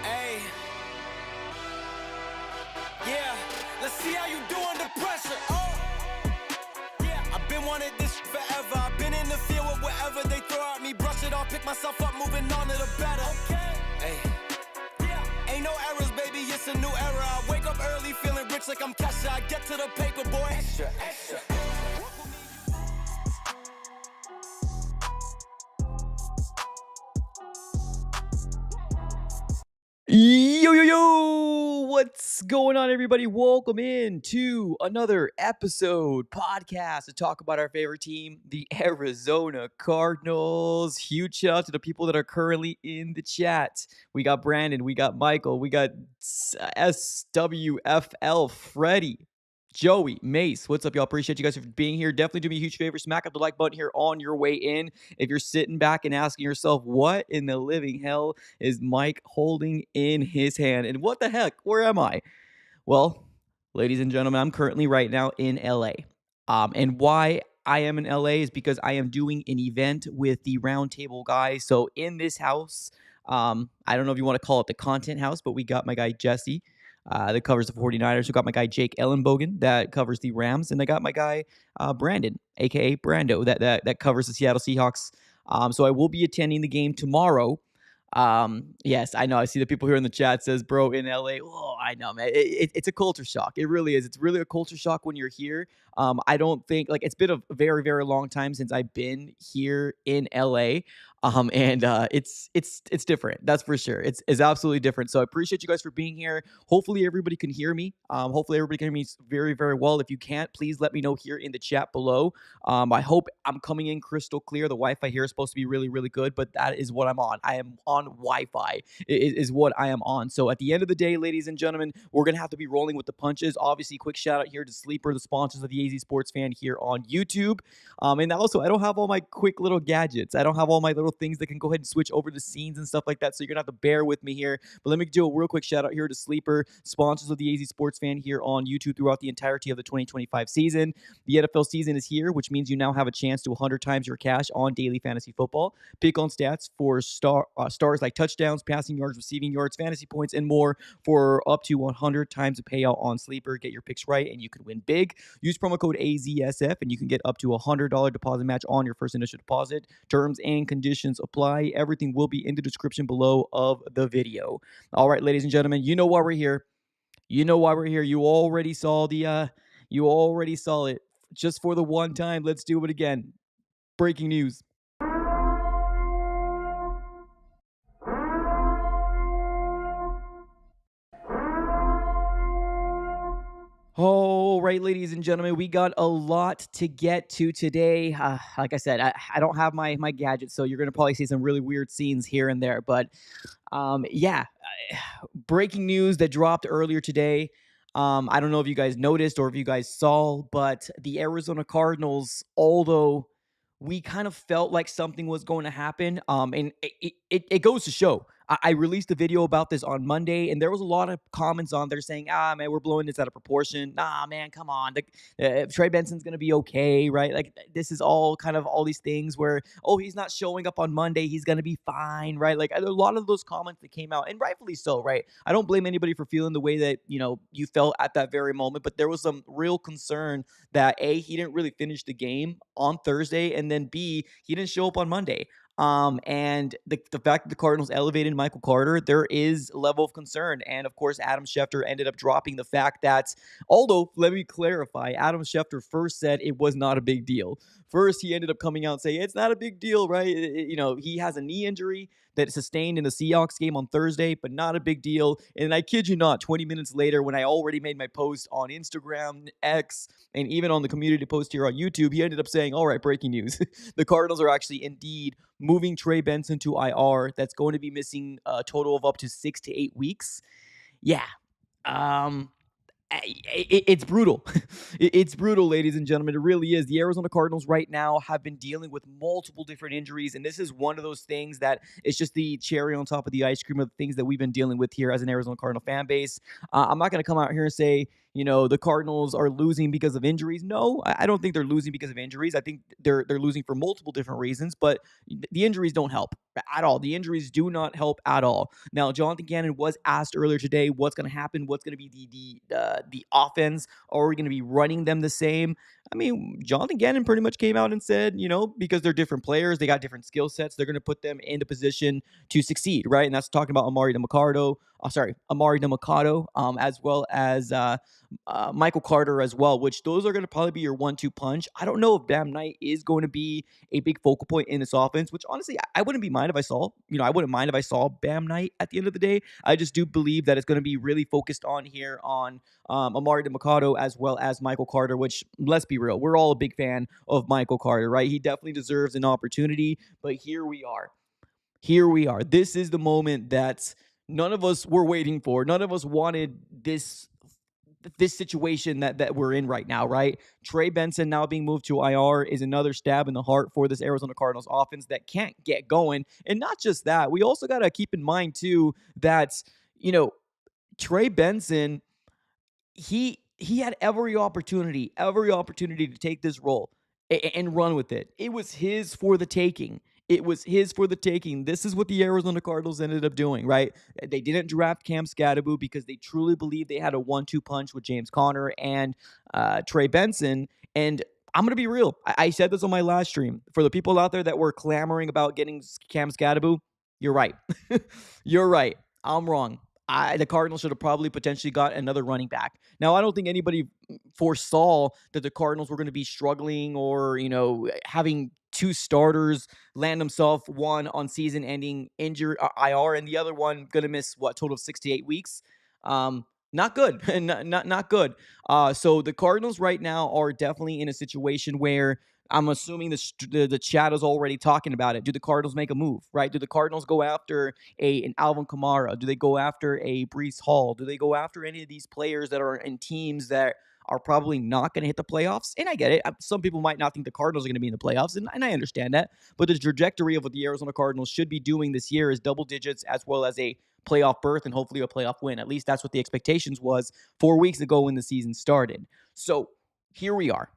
Hey, yeah, let's see how you do under pressure. Oh, yeah, I've been wanting this forever. I've been in the field with whatever they throw at me. Brush it off, pick myself up, moving on to the better. Okay, hey, yeah, ain't no errors, baby, it's a new era. I wake up early, feeling rich like I'm Kesha. I get to the paper, boy. Extra, extra. Yo, yo, yo! What's going on, everybody? Welcome in to another episode podcast to talk about our favorite team, the Arizona Cardinals. Huge shout out to the people that are currently in the chat. We got Brandon, we got Michael, we got SWFL, Freddie, Joey, Mace. What's up, y'all? Appreciate you guys for being here. Definitely do me a huge favor. Smack up the like button here on your way in. If you're sitting back and asking yourself, what in the living hell is Mike holding in his hand? And what the heck? Where am I? Well, ladies and gentlemen, I'm currently right now in LA. And why I am in LA is because I am doing an event with the Roundtable guys. So in this house, I don't know if you want to call it the content house, but we got my guy Jesse that covers the 49ers. We got my guy Jake Ellenbogen that covers the Rams. And I got my guy Brandon, aka Brando, that covers the Seattle Seahawks. So I will be attending the game tomorrow. Yes, I know. I see the people here in the chat says, bro, in LA. Oh, I know, man. It's a culture shock. It really is. It's really a culture shock when you're here. I don't think like it's been a very, very long time since I've been here in LA. And it's different. That's for sure. It's absolutely different. So I appreciate you guys for being here. Hopefully everybody can hear me. Hopefully everybody can hear me very, very well. If you can't, please let me know here in the chat below. I hope I'm coming in crystal clear. The Wi-Fi here is supposed to be really, really good, but that is what I'm on. I am on Wi-Fi is what I am on. So at the end of the day, ladies and gentlemen, we're going to have to be rolling with the punches. Obviously, quick shout out here to Sleeper, the sponsors of the AZ Sports Fan here on YouTube. And also, I don't have all my quick little gadgets. I don't have all my little things that can go ahead and switch over to scenes and stuff like that. So you're going to have to bear with me here. But let me do a real quick shout out here to Sleeper, sponsors of the AZ Sports Fan here on YouTube throughout the entirety of the 2025 season. The NFL season is here, which means you now have a chance to 100 times your cash on daily fantasy football. Pick on stats for stars like touchdowns, passing yards, receiving yards, fantasy points, and more for up to 100 times a payout on Sleeper. Get your picks right, and you can win big. Use promo code AZSF, and you can get up to a $100 deposit match on your first initial deposit. Terms and conditions apply. Everything will be in the description below of the video. All right, ladies and gentlemen, you know why we're here. You know why we're here. You already saw it. Just for the one time, let's do it again. Breaking news. All right, ladies and gentlemen, we got a lot to get to today. Like I said, I don't have my gadgets, so you're going to probably see some really weird scenes here and there. But yeah, breaking news that dropped earlier today. I don't know if you guys noticed or if you guys saw, but the Arizona Cardinals, although we kind of felt like something was going to happen, and it goes to show. I released a video about this on Monday, and there was a lot of comments on there saying, man, we're blowing this out of proportion. Nah, man, come on. Trey Benson's going to be okay, right? Like, this is all kind of all these things where, oh, he's not showing up on Monday. He's going to be fine, right? Like, a lot of those comments that came out, and rightfully so, right? I don't blame anybody for feeling the way that, you felt at that very moment, but there was some real concern that, A, he didn't really finish the game on Thursday, and then B, he didn't show up on Monday. And the fact that the Cardinals elevated Michael Carter, there is a level of concern. And of course, Adam Schefter ended up dropping the fact that, although, let me clarify, Adam Schefter first said it was not a big deal. First, he ended up coming out and saying, it's not a big deal, right? He has a knee injury that sustained in the Seahawks game on Thursday, but not a big deal. And I kid you not, 20 minutes later, when I already made my post on Instagram, X, and even on the community post here on YouTube, he ended up saying, all right, breaking news. The Cardinals are actually indeed moving Trey Benson to IR. That's going to be missing a total of up to 6 to 8 weeks. Yeah. It's brutal. It's brutal, ladies and gentlemen. It really is. The Arizona Cardinals right now have been dealing with multiple different injuries, and this is one of those things that it's just the cherry on top of the ice cream of things that we've been dealing with here as an Arizona Cardinal fan base. I'm not going to come out here and say, the Cardinals are losing because of injuries. No, I don't think they're losing because of injuries. I think they're losing for multiple different reasons, but the injuries don't help at all. The injuries do not help at all. Now, Jonathan Gannon was asked earlier today what's going to happen, what's going to be the offense. Are we going to be running them the same? I mean, Jonathan Gannon pretty much came out and said, because they're different players, they got different skill sets, they're going to put them in the position to succeed, right? And that's talking about Amari DeMarcado, as well as Michael Carter as well, which those are going to probably be your 1-2 punch. I don't know if Bam Knight is going to be a big focal point in this offense, which honestly, I wouldn't mind if I saw Bam Knight at the end of the day. I just do believe that it's going to be really focused on here on Amari DeMarcado as well as Michael Carter, which, let's be real, we're all a big fan of Michael Carter, right? He definitely deserves an opportunity, but here we are. This is the moment that none of us were waiting for. None of us wanted this situation that we're in right now, right? Trey Benson now being moved to IR is another stab in the heart for this Arizona Cardinals offense that can't get going. And not just that, we also got to keep in mind too that, Trey Benson, he had every opportunity to take this role and run with it. It was his for the taking. This is what the Arizona Cardinals ended up doing, right? They didn't draft Cam Scadaboo because they truly believed they had a 1-2 punch with James Conner and Trey Benson. And I'm going to be real. I said this on my last stream. For the people out there that were clamoring about getting Cam Scadaboo, you're right. You're right. I'm wrong. The Cardinals should have probably potentially got another running back. Now, I don't think anybody foresaw that the Cardinals were going to be struggling or, having two starters land themselves, one on season-ending injury IR and the other one going to miss, total of 6 to 8 weeks. Not good. not good. So the Cardinals right now are definitely in a situation where I'm assuming the chat is already talking about it. Do the Cardinals make a move, right? Do the Cardinals go after an Alvin Kamara? Do they go after a Breece Hall? Do they go after any of these players that are in teams that are probably not going to hit the playoffs? And I get it. Some people might not think the Cardinals are going to be in the playoffs, and I understand that. But the trajectory of what the Arizona Cardinals should be doing this year is double digits as well as a playoff berth and hopefully a playoff win. At least that's what the expectations was 4 weeks ago when the season started. So here we are,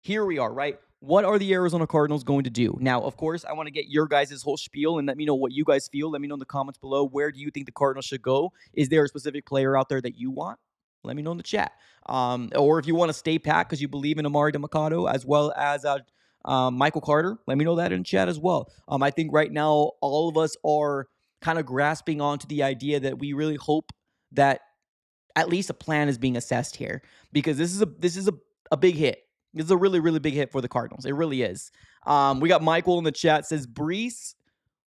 right? What are the Arizona Cardinals going to do? Now, of course, I want to get your guys' whole spiel and let me know what you guys feel. Let me know in the comments below. Where do you think the Cardinals should go? Is there a specific player out there that you want? Let me know in the chat. Or if you want to stay pat because you believe in Amari DeMarcado as well as Michael Carter, let me know that in chat as well. I think right now all of us are kind of grasping onto the idea that we really hope that at least a plan is being assessed here, because this is a big hit. This is a really, really big hit for the Cardinals. It really is. We got Michael in the chat says Breece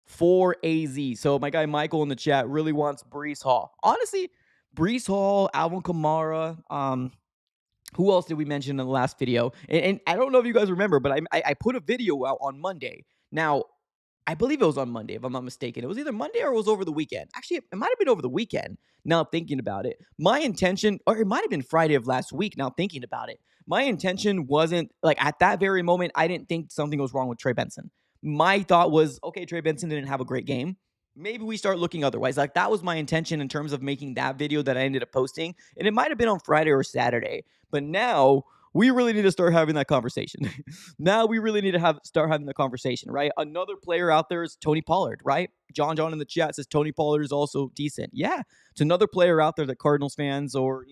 for AZ. So my guy Michael in the chat really wants Breece Hall. Honestly, Breece Hall, Alvin Kamara. Who else did we mention in the last video? And I don't know if you guys remember, but I put a video out on Monday. Now, I believe it was on Monday, if I'm not mistaken. It was either Monday or it was over the weekend. Actually, it might have been over the weekend, now thinking about it. My intention, or it might have been Friday of last week, now thinking about it. My intention wasn't, at that very moment, I didn't think something was wrong with Trey Benson. My thought was, okay, Trey Benson didn't have a great game. Maybe we start looking otherwise. That was my intention in terms of making that video that I ended up posting. And it might have been on Friday or Saturday. But now we really need to start having that conversation. Now we really need to start having the conversation, right? Another player out there is Tony Pollard, right? John in the chat says Tony Pollard is also decent. Yeah, it's another player out there that Cardinals fans or,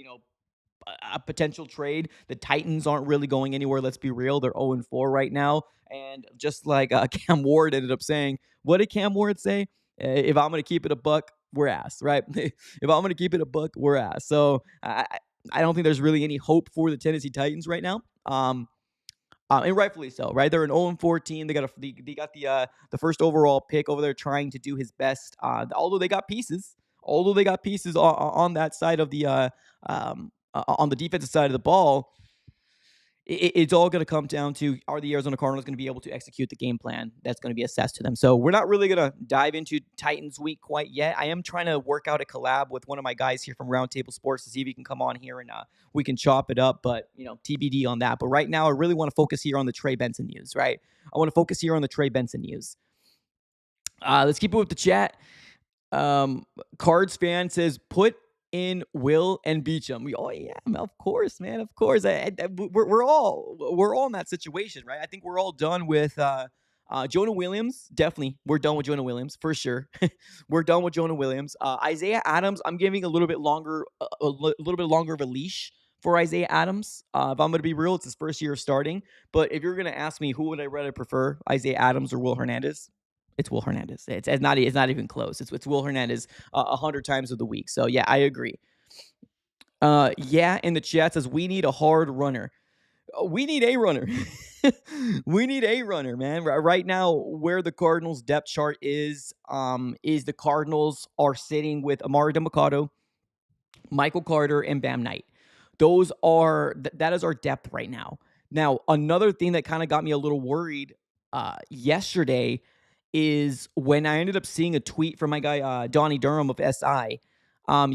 a potential trade. The Titans aren't really going anywhere. Let's be real. They're 0-4 right now. And just like Cam Ward ended up saying, what did Cam Ward say? If I'm going to keep it a buck, we're ass, right? If I'm going to keep it a buck, we're ass. So I don't think there's really any hope for the Tennessee Titans right now. And rightfully so, right? They're an 0-4 team. They got the first overall pick over there, trying to do his best. Although they got pieces, on that side of the on the defensive side of the ball. It's all going to come down to, are the Arizona Cardinals going to be able to execute the game plan that's going to be assessed to them? So we're not really going to dive into Titans week quite yet. I am trying to work out a collab with one of my guys here from Roundtable Sports to see if he can come on here and we can chop it up, but TBD on that. But right now I really want to focus here on the Trey Benson news, right? I want to focus here on the Trey Benson news. Let's keep it with the chat. Cards fan says, put in Will and Beecham. Oh yeah, of course, man, of course. We're all in that situation, right? I think we're all done with Jonah Williams. Definitely, we're done with Jonah Williams for sure. We're done with Jonah Williams. Isaiah Adams, I'm giving a little bit longer, little bit longer of a leash for Isaiah Adams. If I'm going to be real, it's his first year of starting. But if you're going to ask me who would I rather prefer, Isaiah Adams or Will Hernandez, it's Will Hernandez. It's not even close. It's Will Hernandez 100 times of the week. So yeah, I agree. Yeah, in the chat says we need a hard runner. We need a runner. We need a runner, man. Right now, where the Cardinals depth chart is the Cardinals are sitting with Amari DeMarcado, Michael Carter, and Bam Knight. That is our depth right now. Now, another thing that kind of got me a little worried yesterday is when I ended up seeing a tweet from my guy Donnie Durham of SI.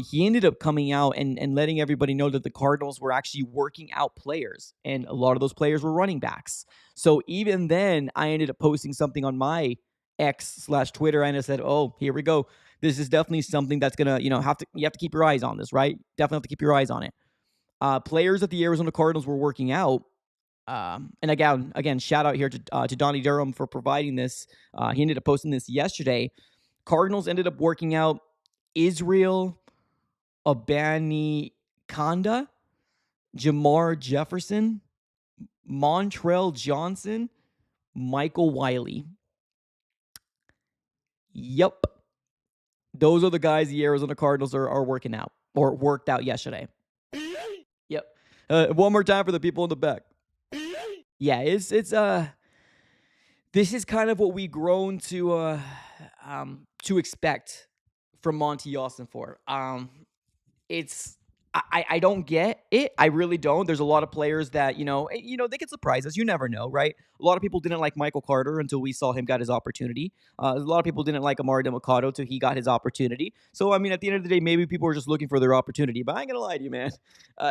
He ended up coming out and letting everybody know that the Cardinals were actually working out players, and a lot of those players were running backs. So even then, I ended up posting something on my X/Twitter, and I said, "Oh, here we go. This is definitely something that's gonna, you have to keep your eyes on this, right? Definitely have to keep your eyes on it." Players that the Arizona Cardinals were working out. And again, shout out here to Donnie Durham for providing this. He ended up posting this yesterday. Cardinals ended up working out Israel Abanikanda, Jamar Jefferson, Montrell Johnson, Michael Wiley. Yep. Those are the guys the Arizona Cardinals are working out or worked out yesterday. Yep. One more time for the people in the back. Yeah, it's this is kind of what we grown to expect from Monty Ossenfort. It's I don't get it. I really don't. There's a lot of players that, they can surprise us. You never know, right? A lot of people didn't like Michael Carter until we saw him got his opportunity. A lot of people didn't like Amari DeMarcado till he got his opportunity. So, I mean, at the end of the day, maybe people are just looking for their opportunity. But I ain't going to lie to you, man.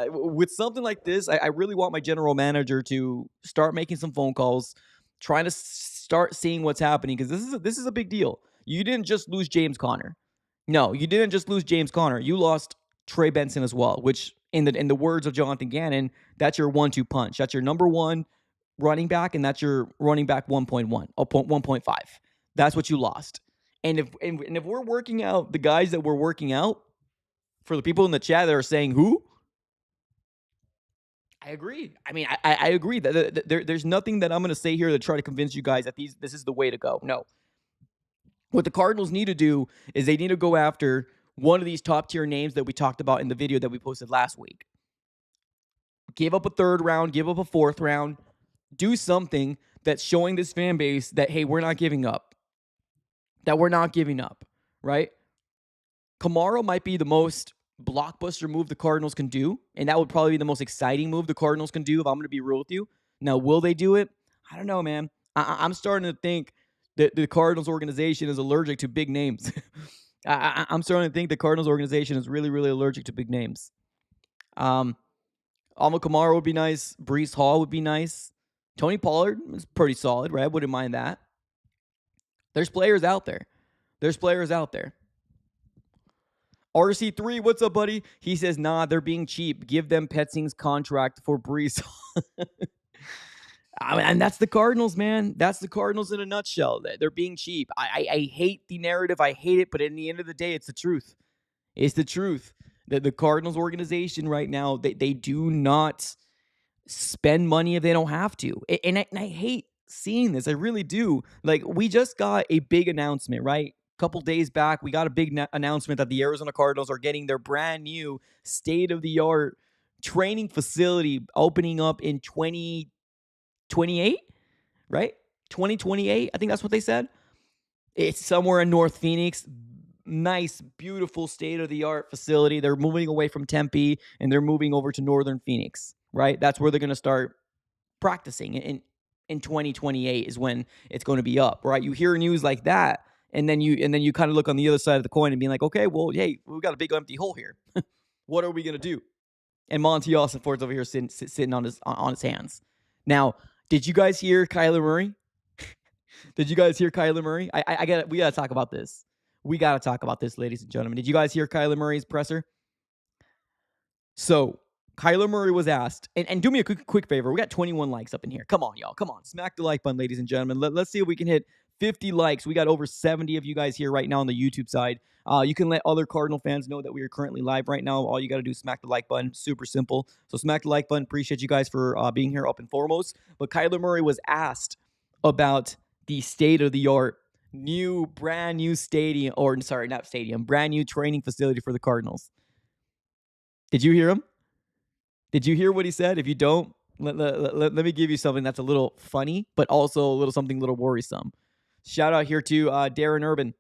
With something like this, I really want my general manager to start making some phone calls, trying to start seeing what's happening, because this is a big deal. You didn't just lose James Conner. No, you didn't just lose James Conner. You lost Trey Benson as well, which in the words of Jonathan Gannon, that's your 1-2 punch. That's your number one running back, and that's your running back 1.1 or 1.5. That's what you lost. And if we're working out the guys that we're working out, for the people in the chat that are saying who, I agree. I mean, I agree that there's nothing that I'm going to say here to try to convince you guys that this is the way to go. No. What the Cardinals need to do is they need to go after one of these top tier names that we talked about in the video that we posted last week. Give up a third round, give up a fourth round, do something that's showing this fan base that, hey, we're not giving up. That we're not giving up, right? Kamara might be the most blockbuster move the Cardinals can do, and that would probably be the most exciting move the Cardinals can do, if I'm going to be real with you. Now, will they do it? I don't know, man. I'm starting to think that the Cardinals organization is allergic to big names. I'm starting to think the Cardinals organization is really, really allergic to big names. Alma Kamara would be nice. Breece Hall would be nice. Tony Pollard is pretty solid, right? I wouldn't mind that. There's players out there. RC3, what's up, buddy? He says, nah, they're being cheap. Give them Petzing's contract for Breece. And that's the Cardinals, man. That's the Cardinals in a nutshell. They're being cheap. I hate the narrative. I hate it. But in the end of the day, it's the truth. It's the truth. The Cardinals organization right now, they do not spend money if they don't have to. And I hate seeing this. I really do. Like, we just got a big announcement, right? A couple days back, we got a big announcement that the Arizona Cardinals are getting their brand new state-of-the-art training facility opening up in 2028, right? 2028, I think that's what they said. It's somewhere in North Phoenix. Nice, beautiful, state-of-the-art facility. They're moving away from Tempe, and they're moving over to Northern Phoenix, right? That's where they're going to start practicing. In 2028 is when it's going to be up, right? You hear news like that, and then you kind of look on the other side of the coin and being like, okay, well, hey, we've got a big empty hole here. What are we going to do? And Monty Ossenfort's over here sitting on his hands. Now, did you guys hear Kyler Murray? Did you guys hear Kyler Murray? We got to talk about this. We got to talk about this, ladies and gentlemen. Did you guys hear Kyler Murray's presser? So Kyler Murray was asked, and do me a quick favor. We got 21 likes up in here. Come on, y'all. Come on. Smack the like button, ladies and gentlemen. Let's see if we can hit 50 likes. We got over 70 of you guys here right now on the YouTube side. You can let other Cardinal fans know that we are currently live right now. All you got to do is smack the like button. Super simple. So smack the like button. Appreciate you guys for being here up and foremost. But Kyler Murray was asked about the state-of-the-art brand new stadium, or sorry, not stadium, brand new training facility for the Cardinals. Did you hear him? Did you hear what he said? If you don't, let me give you something that's a little funny, but also something a little worrisome. Shout out here to Darren Urban.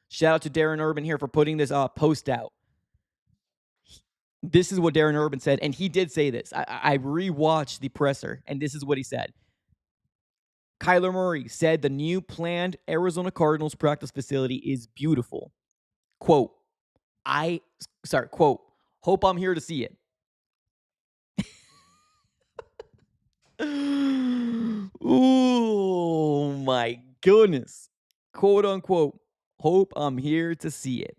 Shout out to Darren Urban here for putting this post out. This is what Darren Urban said, and he did say this. I rewatched the presser, and this is what he said. Kyler Murray said the new planned Arizona Cardinals practice facility is beautiful. Quote, quote, hope I'm here to see it. Oh my goodness. Quote unquote, hope I'm here to see it.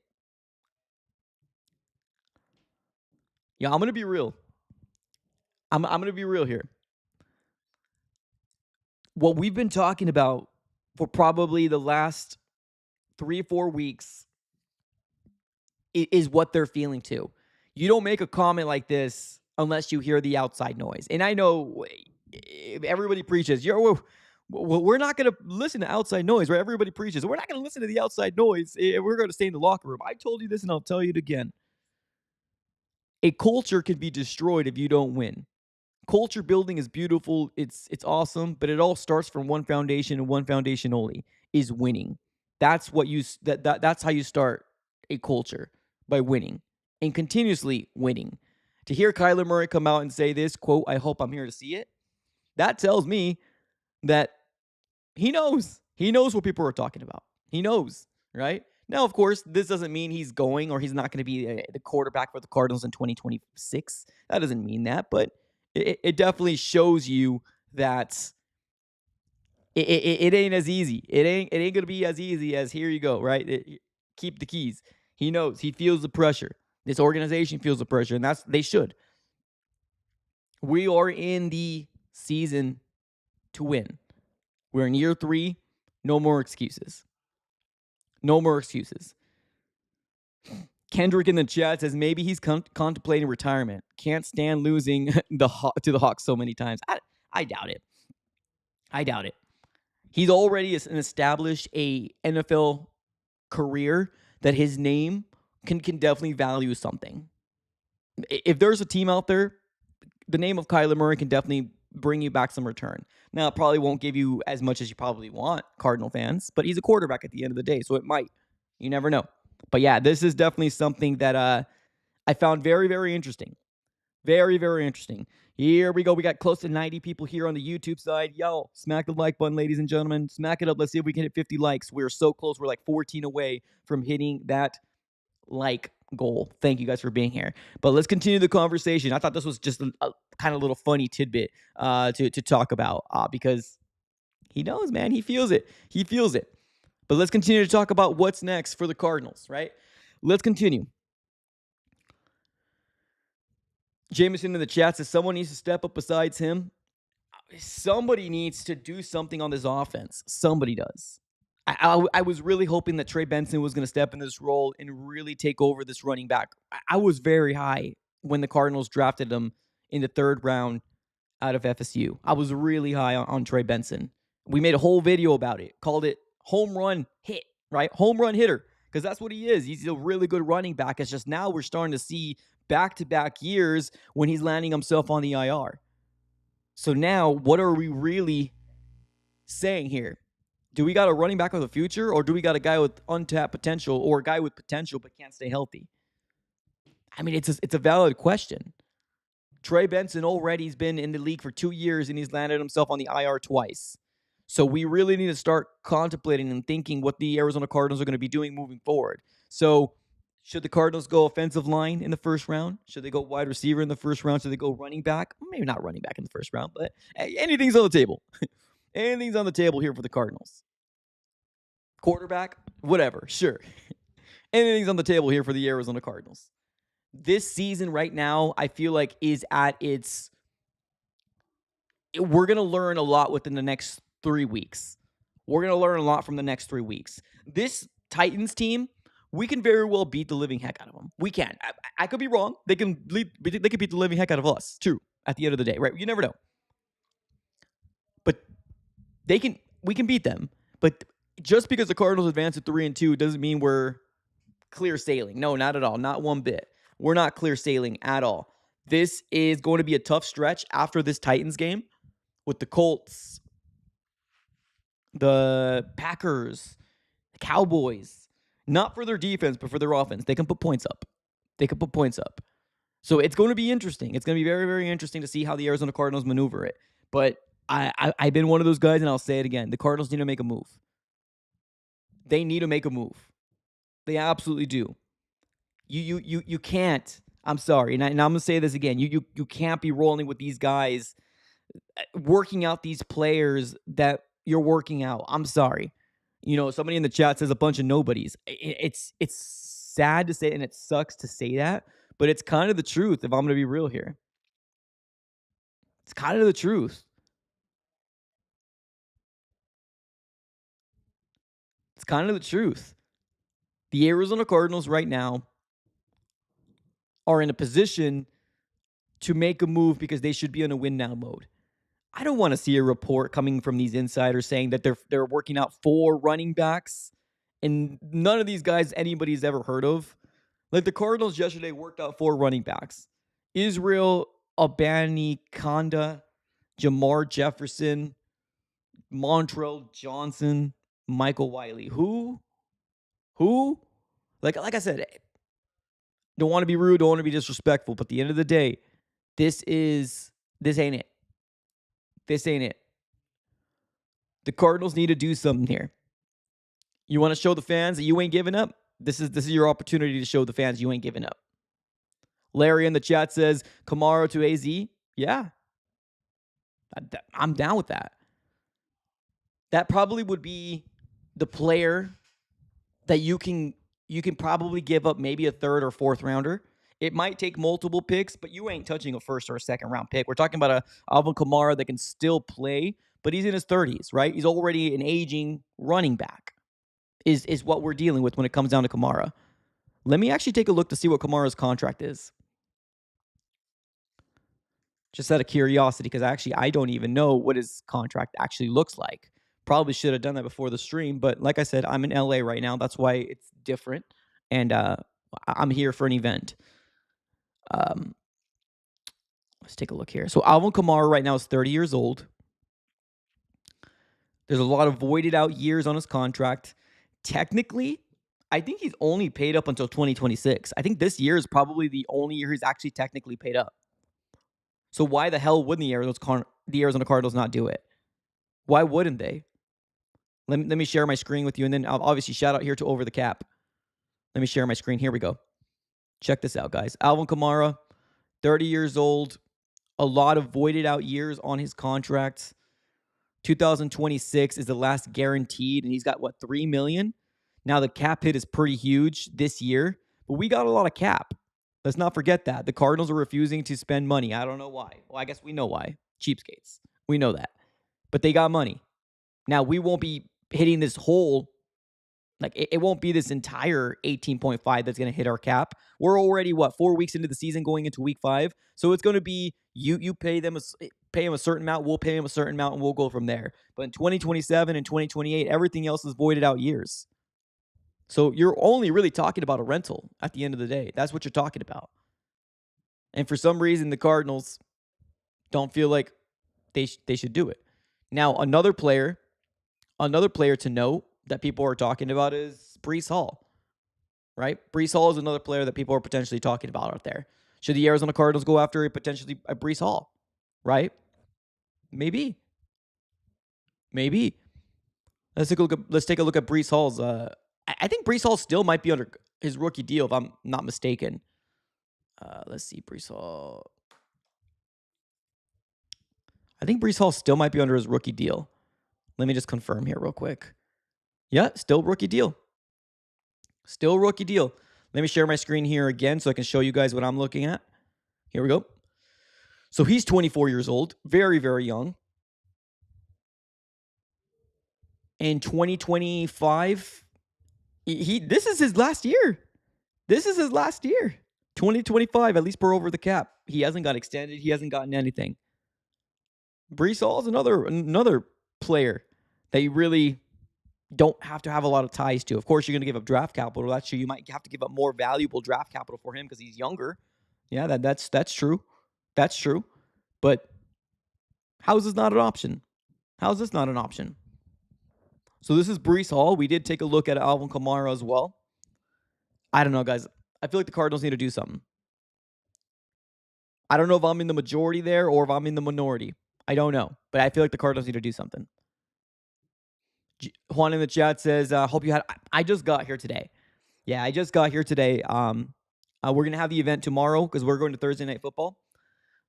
Yeah, I'm going to be real. I'm going to be real here. What we've been talking about for probably the last 3 or 4 weeks is what they're feeling too. You don't make a comment like this unless you hear the outside noise. And I know everybody preaches, we're not going to listen to outside noise, right? Everybody preaches, we're not going to listen to the outside noise. We're going to stay in the locker room. I told you this and I'll tell you it again. A culture can be destroyed if you don't win. Culture building is beautiful. It's awesome, but it all starts from one foundation and one foundation only, is winning. That's what that's how you start a culture, by winning and continuously winning. To hear Kyler Murray come out and say this, quote, I hope I'm here to see it, that tells me that he knows. He knows what people are talking about. He knows, right? Now, of course, this doesn't mean he's going or he's not going to be the quarterback for the Cardinals in 2026. That doesn't mean that, but it definitely shows you that it ain't as easy. It ain't going to be as easy as here you go, right? Keep the keys. He knows. He feels the pressure. This organization feels the pressure, and they should. We are in the season to win. We're in year 3. No more excuses. No more excuses. Kendrick in the chat says maybe he's contemplating retirement. Can't stand losing to the Hawks so many times. I doubt it. I doubt it. He's already established a NFL career that his name can definitely value something. If there's a team out there, the name of Kyler Murray can definitely bring you back some return. Now, it probably won't give you as much as you probably want, Cardinal fans, but he's a quarterback at the end of the day, so it might. You never know. But yeah, this is definitely something that I found very, very interesting. Very, very interesting. Here we go. We got close to 90 people here on the YouTube side. Yo, smack the like button, ladies and gentlemen. Smack it up. Let's see if we can hit 50 likes. We're so close. We're like 14 away from hitting that like goal. Thank you guys for being here. But let's continue the conversation. I thought this was just a kind of little funny tidbit to talk about because he knows, man. He feels it. He feels it. But let's continue to talk about what's next for the Cardinals, right? Let's continue. Jameson in the chat says someone needs to step up besides him. Somebody needs to do something on this offense. Somebody does. I was really hoping that Trey Benson was going to step in this role and really take over this running back. I was very high when the Cardinals drafted him in the 3rd round out of FSU. I was really high on Trey Benson. We made a whole video about it, called it home run hit, right? Home run hitter, because that's what he is. He's a really good running back. It's just now we're starting to see back-to-back years when he's landing himself on the IR. So now, what are we really saying here? Do we got a running back of the future, or do we got a guy with untapped potential, or a guy with potential but can't stay healthy? I mean, it's a valid question. Trey Benson already has been in the league for 2 years, and he's landed himself on the IR twice. So we really need to start contemplating and thinking what the Arizona Cardinals are going to be doing moving forward. So should the Cardinals go offensive line in the 1st round? Should they go wide receiver in the 1st round? Should they go running back? Maybe not running back in the 1st round, but anything's on the table. Anything's on the table here for the Cardinals. Quarterback, whatever, sure. Anything's on the table here for the Arizona Cardinals. This season right now, I feel like is at its we're going to learn a lot within the next 3 weeks. We're going to learn a lot from the next 3 weeks. This Titans team, we can very well beat the living heck out of them. We can. I could be wrong. They could beat the living heck out of us, too, at the end of the day, right? You never know. But we can beat them. But just because the Cardinals advance to 3-2 doesn't mean we're clear sailing. No, not at all. Not one bit. We're not clear sailing at all. This is going to be a tough stretch after this Titans game with the Colts, the Packers, the Cowboys. Not for their defense, but for their offense. They can put points up. So it's going to be interesting. It's going to be very, very interesting to see how the Arizona Cardinals maneuver it. But I've been one of those guys, and I'll say it again. The Cardinals need to make a move. They need to make a move. They absolutely do. You can't. I'm sorry, and I'm gonna say this again. You can't be rolling with these guys, working out these players that you're working out. I'm sorry. Somebody in the chat says a bunch of nobodies. It's sad to say, and it sucks to say that, but it's kind of the truth. If I'm gonna be real here, it's kind of the truth. It's kind of the truth. The Arizona Cardinals right now are in a position to make a move because they should be in a win now mode. I don't want to see a report coming from these insiders saying that they're working out 4 running backs and none of these guys anybody's ever heard of. Like the Cardinals yesterday worked out 4 running backs. Israel Abanikanda, Jamar Jefferson, Montrell Johnson, Michael Wiley. Who? Like I said, don't want to be rude, don't want to be disrespectful, but at the end of the day, this ain't it. This ain't it. The Cardinals need to do something here. You want to show the fans that you ain't giving up? This is your opportunity to show the fans you ain't giving up. Larry in the chat says, Kamara to AZ. Yeah. I'm down with that. That probably would be the player that you can probably give up maybe a 3rd or 4th rounder. It might take multiple picks, but you ain't touching a 1st or a 2nd round pick. We're talking about a Alvin Kamara that can still play, but he's in his 30s, right? He's already an aging running back, is what we're dealing with when it comes down to Kamara. Let me actually take a look to see what Kamara's contract is. Just out of curiosity, because I don't even know what his contract actually looks like. Probably should have done that before the stream, but like I said, I'm in LA right now. That's why it's different, and I'm here for an event. Let's take a look here. So Alvin Kamara right now is 30 years old. There's a lot of voided out years on his contract. Technically, I think he's only paid up until 2026. I think this year is probably the only year he's actually technically paid up. So why the hell wouldn't the Arizona Cardinals not do it? Why wouldn't they? Let me share my screen with you, and then I'll obviously shout out here to Over the Cap. Let me share my screen. Here we go. Check this out, guys. Alvin Kamara, 30 years old. A lot of voided out years on his contract. 2026 is the last guaranteed, and he's got, $3 million? Now, the cap hit is pretty huge this year, but we got a lot of cap. Let's not forget that. The Cardinals are refusing to spend money. I don't know why. Well, I guess we know why. Cheapskates. We know that. But they got money. Now, we won't be hitting this whole, it won't be this entire 18.5 that's going to hit our cap. We're already, 4 weeks into the season going into week 5. So it's going to be, you pay them a certain amount, we'll pay them a certain amount, and we'll go from there. But in 2027 and 2028, everything else is voided out years. So you're only really talking about a rental at the end of the day. That's what you're talking about. And for some reason, the Cardinals don't feel like they should do it. Now, another player to note that people are talking about is Breece Hall, right? Breece Hall is another player that people are potentially talking about out there. Should the Arizona Cardinals go after a Breece Hall, right? Maybe. Let's take a look at Breece Hall's. I think Breece Hall still might be under his rookie deal, if I'm not mistaken. Let's see, Breece Hall. I think Breece Hall still might be under his rookie deal. Let me just confirm here real quick. Yeah, still rookie deal. Let me share my screen here again so I can show you guys what I'm looking at. Here we go. So he's 24 years old, very, very young. In 2025, this is his last year. This is his last year. 2025, at least per over the cap. He hasn't got extended. He hasn't gotten anything. Brees Hall is another player that you really don't have to have a lot of ties to. Of course, you're going to give up draft capital. That's true. You might have to give up more valuable draft capital for him because he's younger. Yeah, that's true. That's true. But how is this not an option? How is this not an option? So this is Brees Hall. We did take a look at Alvin Kamara as well. I don't know, guys. I feel like the Cardinals need to do something. I don't know if I'm in the majority there or if I'm in the minority. I don't know. But I feel like the Cardinals need to do something. Juan in the chat says, hope you had... I just got here today. Yeah, I just got here today. We're going to have the event tomorrow because we're going to Thursday Night Football.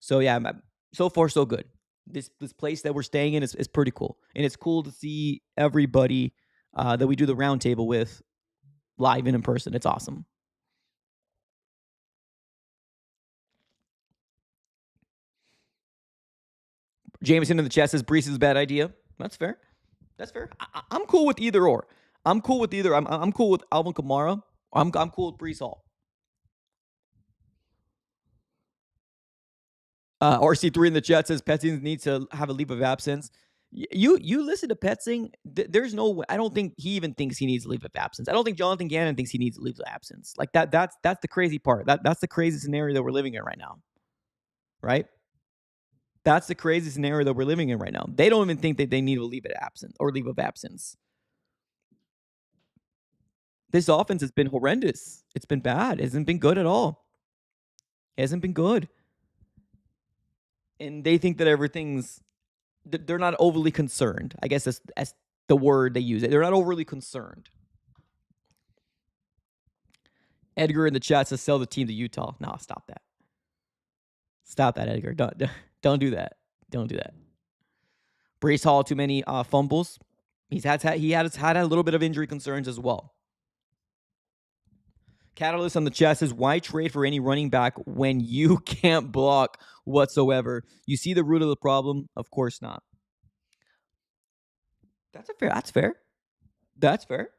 So, yeah, so far, so good. This place that we're staying in is pretty cool. And it's cool to see everybody that we do the roundtable with live and in person. It's awesome. Jameson in the chat says Brees is a bad idea. That's fair. That's fair. I'm cool with either or. I'm cool with either. I'm cool with Alvin Kamara. I'm cool with Brees Hall. RC3 in the chat says Petsing needs to have a leave of absence. You listen to Petsing. There's no way. I don't think he even thinks he needs a leave of absence. I don't think Jonathan Gannon thinks he needs a leave of absence. Like that's the crazy part. That's the crazy scenario that we're living in right now. Right? That's the crazy scenario that we're living in right now. They don't even think that they need a leave of absence. This offense has been horrendous. It's been bad. It hasn't been good at all. It hasn't been good. And they think that they're not overly concerned. I guess that's the word they use. They're not overly concerned. Edgar in the chat says sell the team to Utah. No, stop that. Stop that, Edgar. Don't do that. Don't do that. Brees Hall, too many fumbles. He had a little bit of injury concerns as well. Catalyst on the chat says, why trade for any running back when you can't block whatsoever? You see the root of the problem? Of course not. That's fair. That's fair.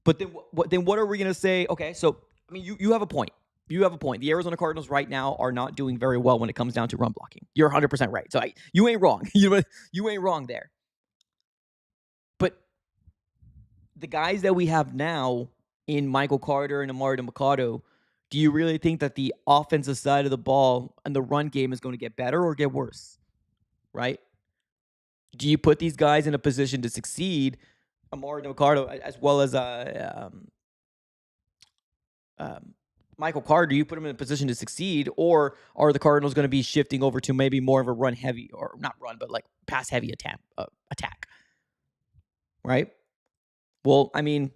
But then what are we going to say? Okay, so, I mean, you have a point. You have a point. The Arizona Cardinals right now are not doing very well when it comes down to run blocking. You're 100% right. So you ain't wrong. You ain't wrong there. But the guys that we have now in Michael Carter and Amari Mercado, do you really think that the offensive side of the ball and the run game is going to get better or get worse? Right? Do you put these guys in a position to succeed, Amari Mercado, as well as Michael Carter, do you put him in a position to succeed, or are the Cardinals going to be shifting over to maybe more of a run heavy, or not run, but like pass heavy attack? Right? Well, I mean,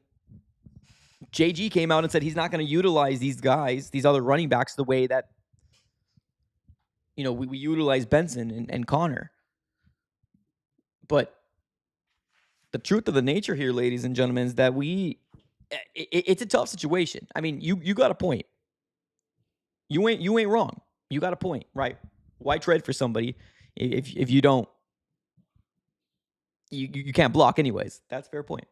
JG came out and said he's not going to utilize these guys, these other running backs, the way that, we utilize Benson and Connor. But the truth of the nature here, ladies and gentlemen, is that it's a tough situation. I mean, you got a point. You ain't wrong. You got a point, right? Why trade for somebody if you don't? You can't block anyways. That's a fair point.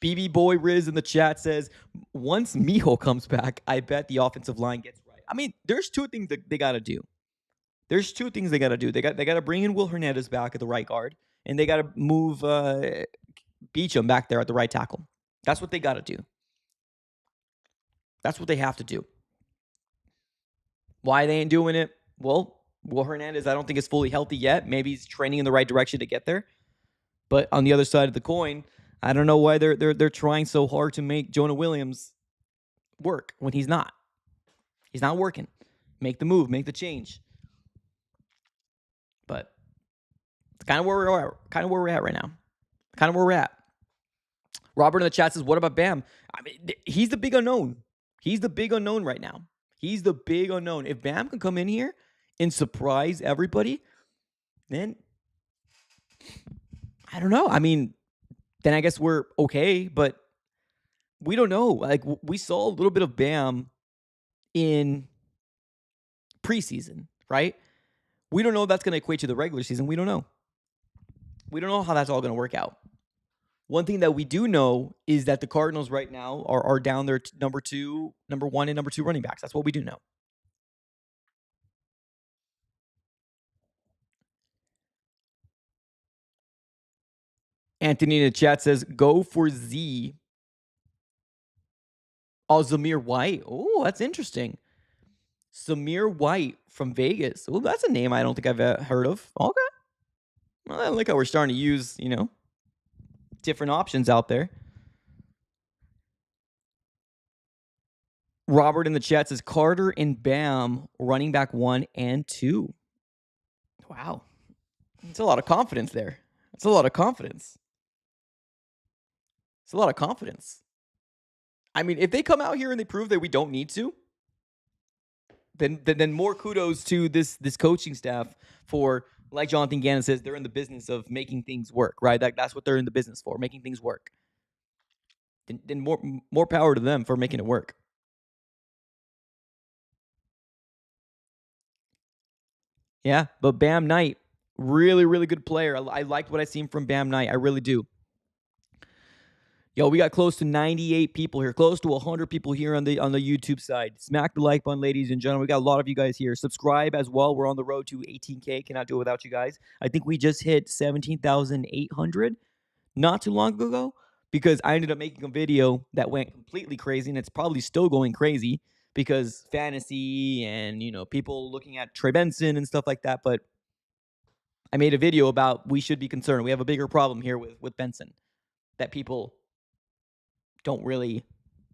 BB Boy Riz in the chat says, once Mijo comes back, I bet the offensive line gets right. I mean, there's two things that they got to do. They got to bring in Will Hernandez back at the right guard, and they got to move Beachum back there at the right tackle. That's what they got to do. That's what they have to do. Why they ain't doing it? Well, Will Hernandez, I don't think is fully healthy yet. Maybe he's training in the right direction to get there. But on the other side of the coin, I don't know why they're trying so hard to make Jonah Williams work when he's not. He's not working. Make the move, make the change. But it's kind of where we're at right now. Kind of where we're at. Robert in the chat says, what about Bam? I mean, he's the big unknown. He's the big unknown right now. He's the big unknown. If Bam can come in here and surprise everybody, then I don't know. I mean, then I guess we're okay. But we don't know. Like we saw a little bit of Bam in preseason, right? We don't know if that's going to equate to the regular season. We don't know. We don't know how that's all going to work out. One thing that we do know is that the Cardinals right now are down their number one, and number two running backs. That's what we do know. Anthony in the chat says, go for Z. Oh, Zamir White. Oh, that's interesting. Zamir White from Vegas. Oh, that's a name I don't think I've heard of. Okay. Well, I like how we're starting to use, different options out there. Robert in the chat says Carter and Bam running back 1 and 2. Wow. It's a lot of confidence there. It's a lot of confidence. It's a lot of confidence. I mean, if they come out here and they prove that we don't need to, then more kudos to this coaching staff for, like Jonathan Gannon says, they're in the business of making things work, right? That's what they're in the business for, making things work. Then more power to them for making it work. Yeah, but Bam Knight, really, really good player. I liked what I seen from Bam Knight. I really do. Yo, we got close to 98 people here, close to 100 people here on the YouTube side. Smack the like button, ladies and gentlemen. We got a lot of you guys here. Subscribe as well. We're on the road to 18K. Cannot do it without you guys. I think we just hit 17,800 not too long ago because I ended up making a video that went completely crazy, and it's probably still going crazy because fantasy and, people looking at Trey Benson and stuff like that. But I made a video about we should be concerned. We have a bigger problem here with Benson that people don't really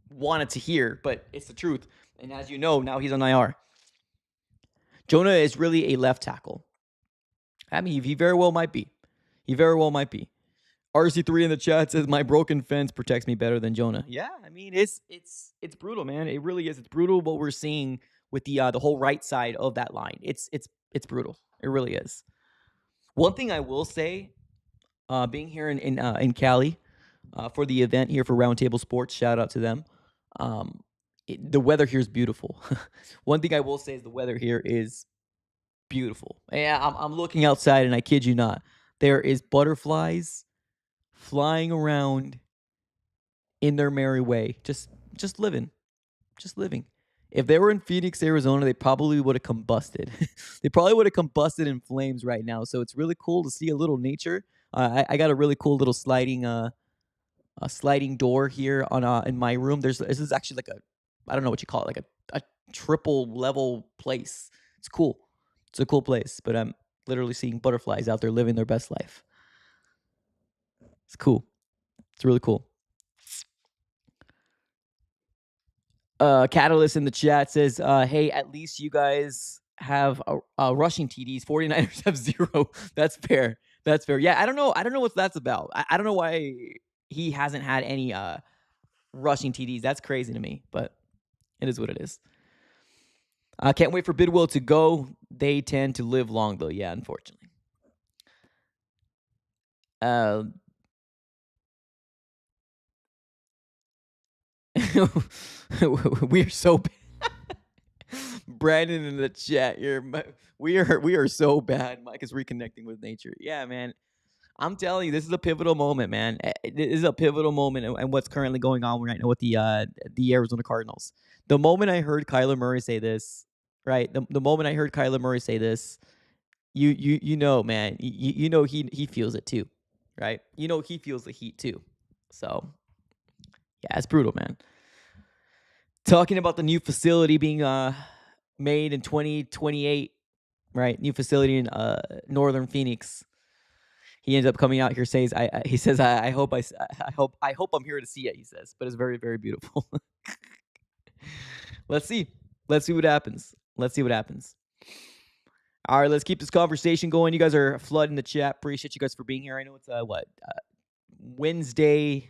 want it to hear, but it's the truth. And as you know, now he's on IR. Jonah is really a left tackle. I mean, he very well might be. He very well might be. RC3 in the chat says, my broken fence protects me better than Jonah. Yeah, I mean, it's brutal, man. It really is. It's brutal what we're seeing with the whole right side of that line. It's brutal. It really is. One thing I will say, being here in Cali, for the event here for Roundtable Sports. Shout out to them. The weather here is beautiful. One thing I will say is the weather here is beautiful. Yeah, I'm looking outside and I kid you not, there is butterflies flying around in their merry way, just living. If they were in Phoenix, Arizona, they probably would have combusted. They probably would have combusted in flames right now. So it's really cool to see a little nature. I got a really cool little sliding door here on in my room. This is actually like I don't know what you call it, like a triple level place. It's cool. It's a cool place, but I'm literally seeing butterflies out there living their best life. It's cool. It's really cool. Catalyst in the chat says, hey, at least you guys have a rushing TDs. 49ers have 0. That's fair. Yeah, I don't know what that's about. I don't know why he hasn't had any rushing TDs. That's crazy to me, but it is what it is. I can't wait for Bidwell to go. They tend to live long, though. Yeah, unfortunately. We're so bad. Brandon in the chat here. We are so bad. Mike is reconnecting with nature. Yeah, man. I'm telling you, this is a pivotal moment, man. It is a pivotal moment, and what's currently going on right now with the Arizona Cardinals. The moment I heard Kyler Murray say this, right? The moment I heard Kyler Murray say this, you know, man, you know he feels it too, right? You know he feels the heat too. So, yeah, it's brutal, man. Talking about the new facility being made in 2028, right? New facility in northern Phoenix. He ends up coming out here. He says, I hope I'm here to see it. He says, but it's very, very beautiful. Let's see what happens. All right, let's keep this conversation going. You guys are flooding the chat. Appreciate you guys for being here. I know it's Wednesday,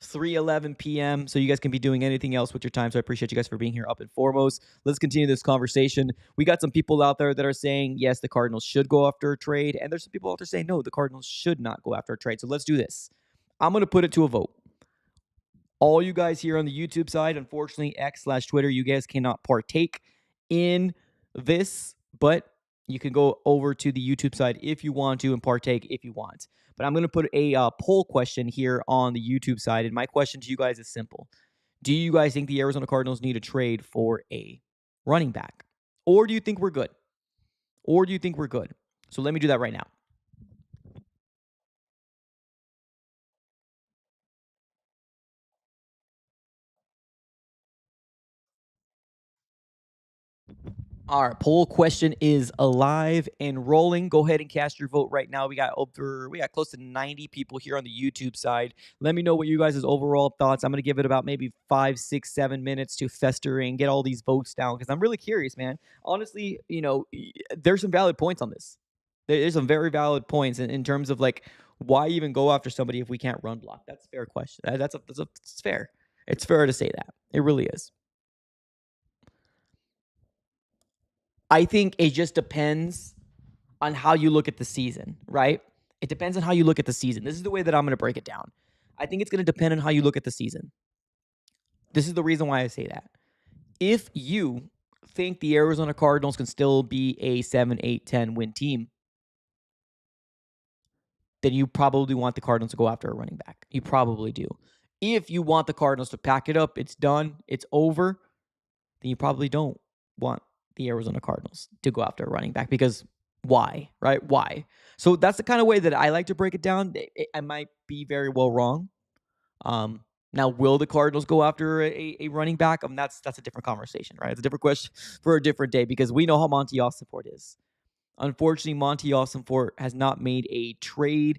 3:11 p.m. So you guys can be doing anything else with your time. So I appreciate you guys for being here up and foremost. Let's continue this conversation. We got some people out there that are saying, yes, the Cardinals should go after a trade. And there's some people out there saying, no, the Cardinals should not go after a trade. So let's do this. I'm going to put it to a vote. All you guys here on the YouTube side, unfortunately, X/Twitter, you guys cannot partake in this, but you can go over to the YouTube side if you want to and partake if you want. But I'm going to put a poll question here on the YouTube side. And my question to you guys is simple. Do you guys think the Arizona Cardinals need a trade for a running back? Or do you think we're good? Or do you think we're good? So let me do that right now. Our poll question is alive and rolling. Go ahead and cast your vote right now. We got close to 90 people here on the YouTube side. Let me know what you guys' overall thoughts. I'm gonna give it about maybe 5, 6, 7 minutes to fester and get all these votes down because I'm really curious, man. Honestly, there's some valid points on this. There's some very valid points in terms of like why even go after somebody if we can't run block. That's a fair question. It's fair. It's fair to say that. It really is. I think it just depends on how you look at the season, right? It depends on how you look at the season. This is the way that I'm going to break it down. I think it's going to depend on how you look at the season. This is the reason why I say that. If you think the Arizona Cardinals can still be a 7, 8, 10 win team, then you probably want the Cardinals to go after a running back. You probably do. If you want the Cardinals to pack it up, it's done, it's over, then you probably don't want the Arizona Cardinals to go after a running back because why, right? Why? So that's the kind of way that I like to break it down. I might be very well wrong. Now, will the Cardinals go after a running back? That's a different conversation, right? It's a different question for a different day because we know how Monty Ossenfort is. Unfortunately, Monty Ossenfort has not made a trade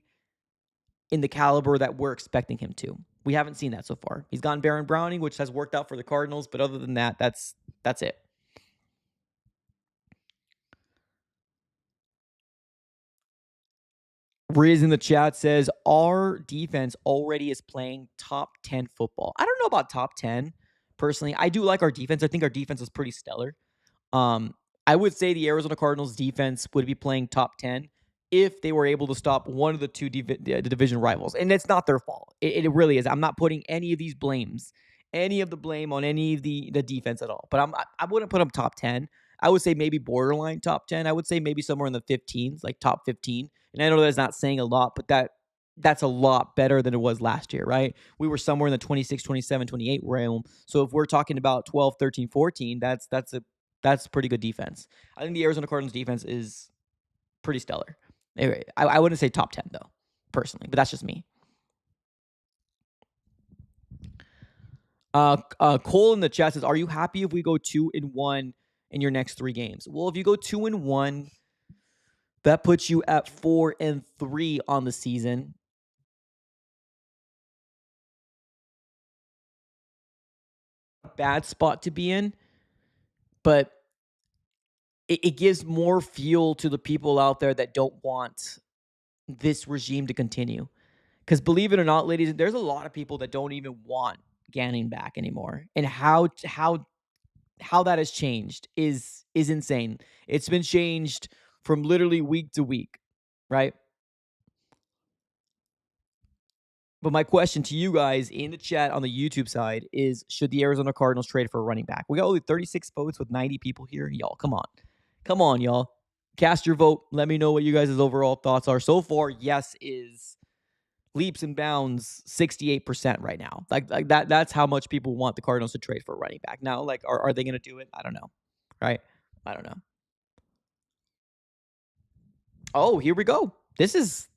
in the caliber that we're expecting him to. We haven't seen that so far. He's gotten Baron Browning, which has worked out for the Cardinals, but other than that, that's it. Riz in the chat says, our defense already is playing top 10 football. I don't know about top 10. Personally, I do like our defense. I think our defense is pretty stellar. I would say the Arizona Cardinals defense would be playing top 10 if they were able to stop one of the two the division rivals. And it's not their fault. It really is. I'm not putting any of the blame on any of the defense at all. But I wouldn't put them top 10. I would say maybe borderline top 10. I would say maybe somewhere in the 15s, like top 15. And I know that's not saying a lot, but that's a lot better than it was last year, right? We were somewhere in the 26, 27, 28 realm. So if we're talking about 12, 13, 14, that's pretty good defense. I think the Arizona Cardinals defense is pretty stellar. I wouldn't say top 10 though, personally, but that's just me. Cole in the chat says, "Are you happy if we go 2-1 in your next 3 games?" Well, if you go 2-1, that puts you at 4-3 on the season. Bad spot to be in, but it gives more fuel to the people out there that don't want this regime to continue. Because believe it or not, ladies, there's a lot of people that don't even want Gannon back anymore. And how that has changed is insane. It's been changed from literally week to week, right? But my question to you guys in the chat on the YouTube side is, should the Arizona Cardinals trade for a running back? We got only 36 votes with 90 people here. Y'all, come on. Come on, y'all. Cast your vote. Let me know what you guys' overall thoughts are. So far, yes is leaps and bounds 68% right now. Like that's how much people want the Cardinals to trade for a running back. Now, like, are they going to do it? I don't know. Right? I don't know. Oh, here we go. This is